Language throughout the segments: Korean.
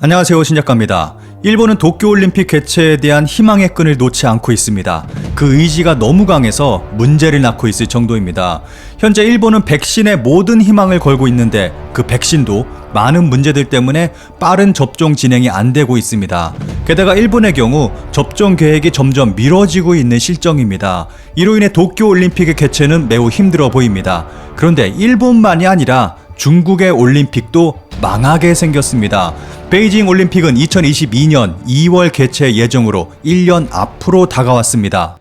안녕하세요, 신작가입니다. 일본은 도쿄올림픽 개최에 대한 희망의 끈을 놓지 않고 있습니다. 그 의지가 너무 강해서 문제를 낳고 있을 정도입니다. 현재 일본은 백신에 모든 희망을 걸고 있는데 그 백신도 많은 문제들 때문에 빠른 접종 진행이 안 되고 있습니다. 게다가 일본의 경우 접종 계획이 점점 미뤄지고 있는 실정입니다. 이로 인해 도쿄올림픽의 개최는 매우 힘들어 보입니다. 그런데 일본만이 아니라 중국의 올림픽도 망하게 생겼습니다. 베이징 올림픽은 2022년 2월 개최 예정으로 1년 앞으로 다가왔습니다.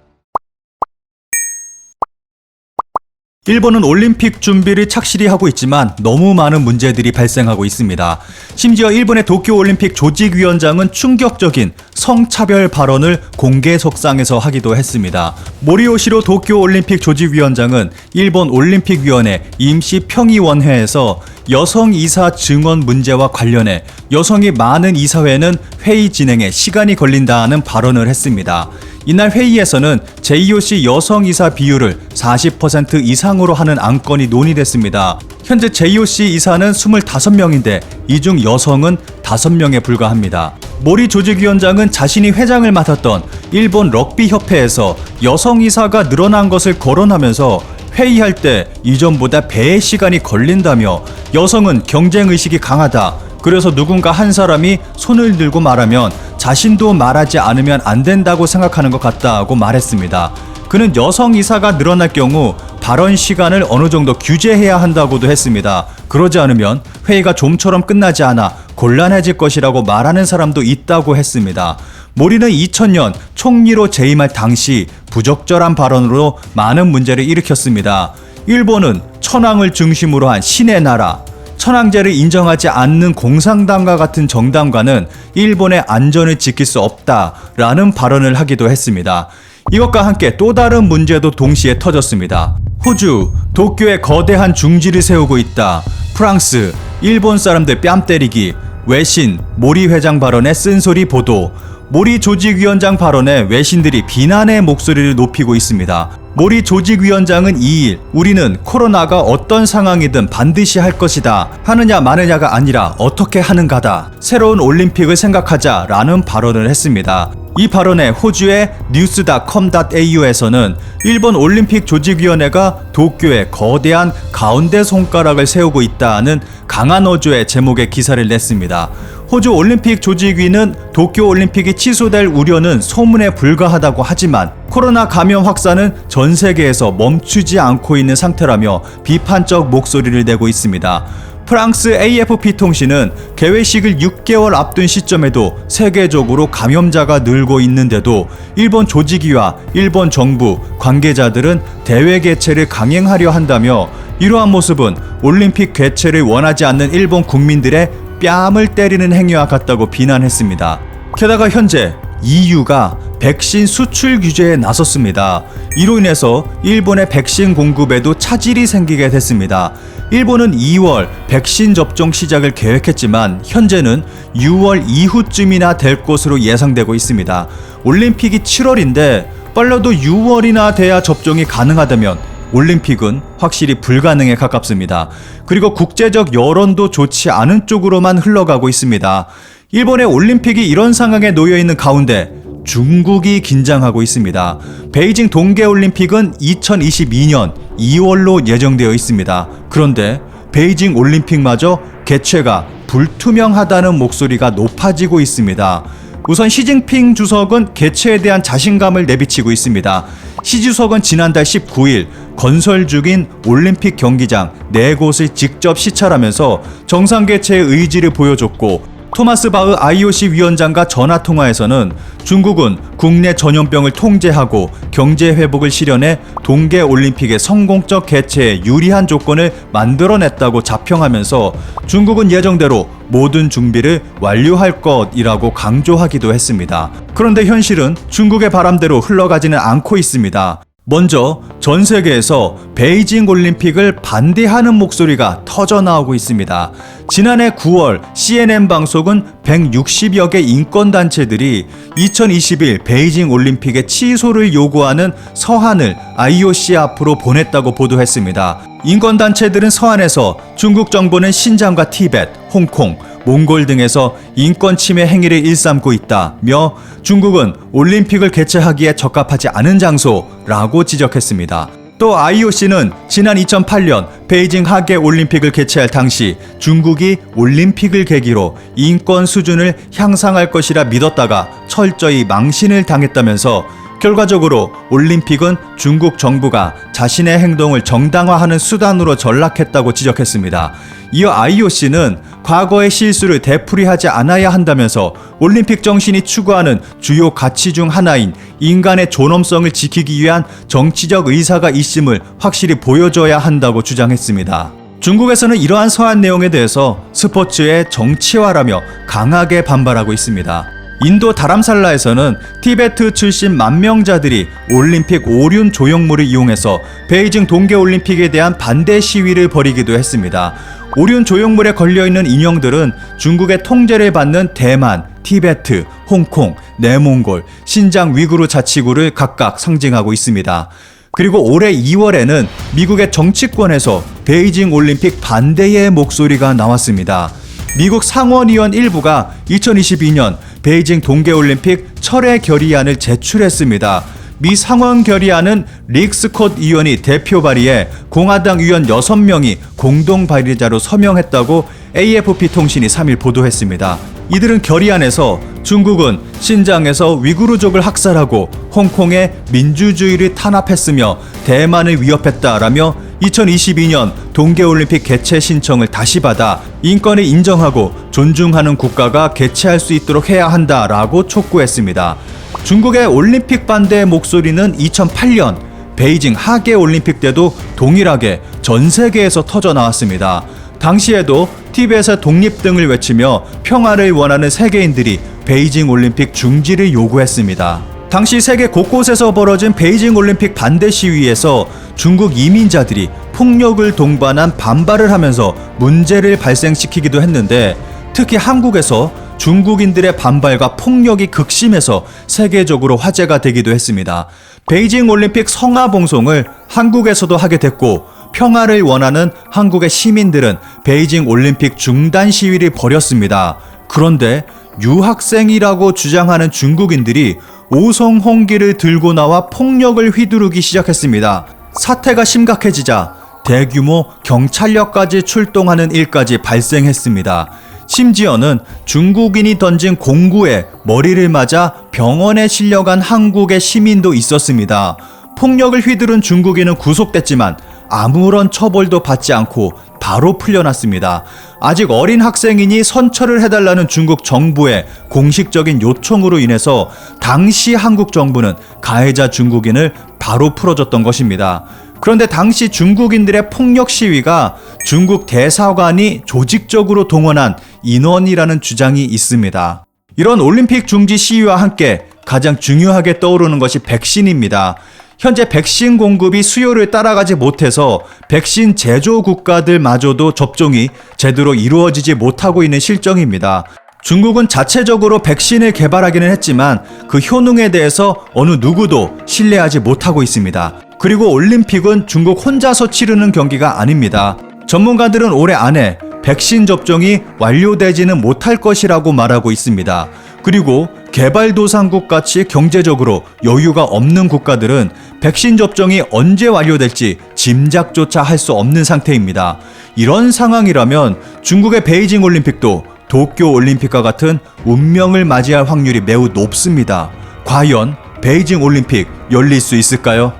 일본은 올림픽 준비를 착실히 하고 있지만 너무 많은 문제들이 발생하고 있습니다. 심지어 일본의 도쿄올림픽 조직위원장은 충격적인 성차별 발언을 공개석상에서 하기도 했습니다. 모리요시로 도쿄올림픽 조직위원장은 일본 올림픽위원회 임시평의원회에서 여성 이사 증언 문제와 관련해 여성이 많은 이사회는 회의 진행에 시간이 걸린다는 발언을 했습니다. 이날 회의에서는 JOC 여성 이사 비율을 40% 이상으로 하는 안건이 논의됐습니다. 현재 JOC 이사는 25명인데 이 중 여성은 5명에 불과합니다. 모리 조직위원장은 자신이 회장을 맡았던 일본 럭비협회에서 여성 이사가 늘어난 것을 거론하면서 회의할 때 이전보다 배의 시간이 걸린다며 여성은 경쟁의식이 강하다. 그래서 누군가 한 사람이 손을 들고 말하면 자신도 말하지 않으면 안 된다고 생각하는 것 같다고 말했습니다. 그는 여성 이사가 늘어날 경우 발언 시간을 어느 정도 규제해야 한다고도 했습니다. 그러지 않으면 회의가 좀처럼 끝나지 않아 곤란해질 것이라고 말하는 사람도 있다고 했습니다. 모리는 2000년 총리로 재임할 당시 부적절한 발언으로 많은 문제를 일으켰습니다. 일본은 천황을 중심으로 한 신의 나라, 천황제를 인정하지 않는 공산당과 같은 정당과는 일본의 안전을 지킬 수 없다라는 발언을 하기도 했습니다. 이것과 함께 또 다른 문제도 동시에 터졌습니다. 호주, 도쿄에 거대한 중지를 세우고 있다. 프랑스, 일본 사람들 뺨 때리기, 외신, 모리 회장 발언에 쓴소리 보도. 모리 조직위원장 발언에 외신들이 비난의 목소리를 높이고 있습니다. 모리 조직위원장은 2일 우리는 코로나가 어떤 상황이든 반드시 할 것이다. 하느냐 마느냐가 아니라 어떻게 하는가다. 새로운 올림픽을 생각하자라는 발언을 했습니다. 이 발언에 호주의 news.com.au에서는 일본 올림픽 조직위원회가 도쿄에 거대한 가운데 손가락을 세우고 있다는 강한 어조의 제목의 기사를 냈습니다. 호주 올림픽 조직위는 도쿄 올림픽이 취소될 우려는 소문에 불과하다고 하지만 코로나 감염 확산은 전 세계에서 멈추지 않고 있는 상태라며 비판적 목소리를 내고 있습니다. 프랑스 AFP 통신은 개회식을 6개월 앞둔 시점에도 세계적으로 감염자가 늘고 있는데도 일본 조직위와 일본 정부, 관계자들은 대회 개최를 강행하려 한다며 이러한 모습은 올림픽 개최를 원하지 않는 일본 국민들의 뺨을 때리는 행위와 같다고 비난했습니다. 게다가 현재 EU가 백신 수출 규제에 나섰습니다. 이로 인해서 일본의 백신 공급에도 차질이 생기게 됐습니다. 일본은 2월 백신 접종 시작을 계획했지만 현재는 6월 이후쯤이나 될 것으로 예상되고 있습니다. 올림픽이 7월인데 빨라도 6월이나 돼야 접종이 가능하다면 올림픽은 확실히 불가능에 가깝습니다. 그리고 국제적 여론도 좋지 않은 쪽으로만 흘러가고 있습니다. 일본의 올림픽이 이런 상황에 놓여 있는 가운데 중국이 긴장하고 있습니다. 베이징 동계올림픽은 2022년 2월로 예정되어 있습니다. 그런데 베이징 올림픽마저 개최가 불투명하다는 목소리가 높아지고 있습니다. 우선 시진핑 주석은 개최에 대한 자신감을 내비치고 있습니다. 시 주석은 지난달 19일 건설 중인 올림픽 경기장 4곳을 직접 시찰하면서 정상 개최의 의지를 보여줬고 토마스 바흐 IOC 위원장과 전화통화에서는 중국은 국내 전염병을 통제하고 경제 회복을 실현해 동계올림픽의 성공적 개최에 유리한 조건을 만들어냈다고 자평하면서 중국은 예정대로 모든 준비를 완료할 것이라고 강조하기도 했습니다. 그런데 현실은 중국의 바람대로 흘러가지는 않고 있습니다. 먼저 전 세계에서 베이징 올림픽을 반대하는 목소리가 터져나오고 있습니다. 지난해 9월 CNN 방송은 160여 개 인권단체들이 2021 베이징 올림픽의 취소를 요구하는 서한을 IOC 앞으로 보냈다고 보도했습니다. 인권단체들은 서한에서 중국 정부는 신장과 티벳, 홍콩, 몽골 등에서 인권 침해 행위를 일삼고 있다며 중국은 올림픽을 개최하기에 적합하지 않은 장소라고 지적했습니다. 또 IOC는 지난 2008년 베이징 하계 올림픽을 개최할 당시 중국이 올림픽을 계기로 인권 수준을 향상할 것이라 믿었다가 철저히 망신을 당했다면서 결과적으로 올림픽은 중국 정부가 자신의 행동을 정당화하는 수단으로 전락했다고 지적했습니다. 이어 IOC는 과거의 실수를 되풀이하지 않아야 한다면서 올림픽 정신이 추구하는 주요 가치 중 하나인 인간의 존엄성을 지키기 위한 정치적 의사가 있음을 확실히 보여줘야 한다고 주장했습니다. 중국에서는 이러한 서한 내용에 대해서 스포츠의 정치화라며 강하게 반발하고 있습니다. 인도 다람살라에서는 티베트 출신 만명자들이 올림픽 오륜 조형물을 이용해서 베이징 동계올림픽에 대한 반대 시위를 벌이기도 했습니다. 오륜 조형물에 걸려있는 인형들은 중국의 통제를 받는 대만, 티베트, 홍콩, 내몽골, 신장 위구르 자치구를 각각 상징하고 있습니다. 그리고 올해 2월에는 미국의 정치권에서 베이징 올림픽 반대의 목소리가 나왔습니다. 미국 상원의원 일부가 2022년 베이징 동계올림픽 철회 결의안을 제출했습니다. 미 상원 결의안은 릭 스콧 의원이 대표 발의해 공화당 의원 6명이 공동 발의자로 서명했다고 AFP 통신이 3일 보도했습니다. 이들은 결의안에서 중국은 신장에서 위구르족을 학살하고 홍콩의 민주주의를 탄압했으며 대만을 위협했다라며 2022년 동계올림픽 개최 신청을 다시 받아 인권을 인정하고 존중하는 국가가 개최할 수 있도록 해야 한다라고 촉구했습니다. 중국의 올림픽 반대의 목소리는 2008년 베이징 하계 올림픽 때도 동일하게 전 세계에서 터져 나왔습니다. 당시에도 티벳의 독립 등을 외치며 평화를 원하는 세계인들이 베이징 올림픽 중지를 요구했습니다. 당시 세계 곳곳에서 벌어진 베이징 올림픽 반대 시위에서 중국 이민자들이 폭력을 동반한 반발을 하면서 문제를 발생시키기도 했는데, 특히 한국에서 중국인들의 반발과 폭력이 극심해서 세계적으로 화제가 되기도 했습니다. 베이징 올림픽 성화봉송을 한국에서도 하게 됐고, 평화를 원하는 한국의 시민들은 베이징 올림픽 중단 시위를 벌였습니다. 그런데 유학생이라고 주장하는 중국인들이 오성홍기를 들고 나와 폭력을 휘두르기 시작했습니다. 사태가 심각해지자 대규모 경찰력까지 출동하는 일까지 발생했습니다. 심지어는 중국인이 던진 공구에 머리를 맞아 병원에 실려간 한국의 시민도 있었습니다. 폭력을 휘두른 중국인은 구속됐지만 아무런 처벌도 받지 않고 바로 풀려났습니다. 아직 어린 학생이니 선처를 해달라는 중국 정부의 공식적인 요청으로 인해서 당시 한국 정부는 가해자 중국인을 바로 풀어줬던 것입니다. 그런데 당시 중국인들의 폭력 시위가 중국 대사관이 조직적으로 동원한 인원이라는 주장이 있습니다. 이런 올림픽 중지 시위와 함께 가장 중요하게 떠오르는 것이 백신입니다. 현재 백신 공급이 수요를 따라가지 못해서 백신 제조 국가들마저도 접종이 제대로 이루어지지 못하고 있는 실정입니다. 중국은 자체적으로 백신을 개발하기는 했지만 그 효능에 대해서 어느 누구도 신뢰하지 못하고 있습니다. 그리고 올림픽은 중국 혼자서 치르는 경기가 아닙니다. 전문가들은 올해 안에 백신 접종이 완료되지는 못할 것이라고 말하고 있습니다. 그리고 개발도상국 같이 경제적으로 여유가 없는 국가들은 백신 접종이 언제 완료될지 짐작조차 할 수 없는 상태입니다. 이런 상황이라면 중국의 베이징 올림픽도 도쿄 올림픽과 같은 운명을 맞이할 확률이 매우 높습니다. 과연 베이징 올림픽 열릴 수 있을까요?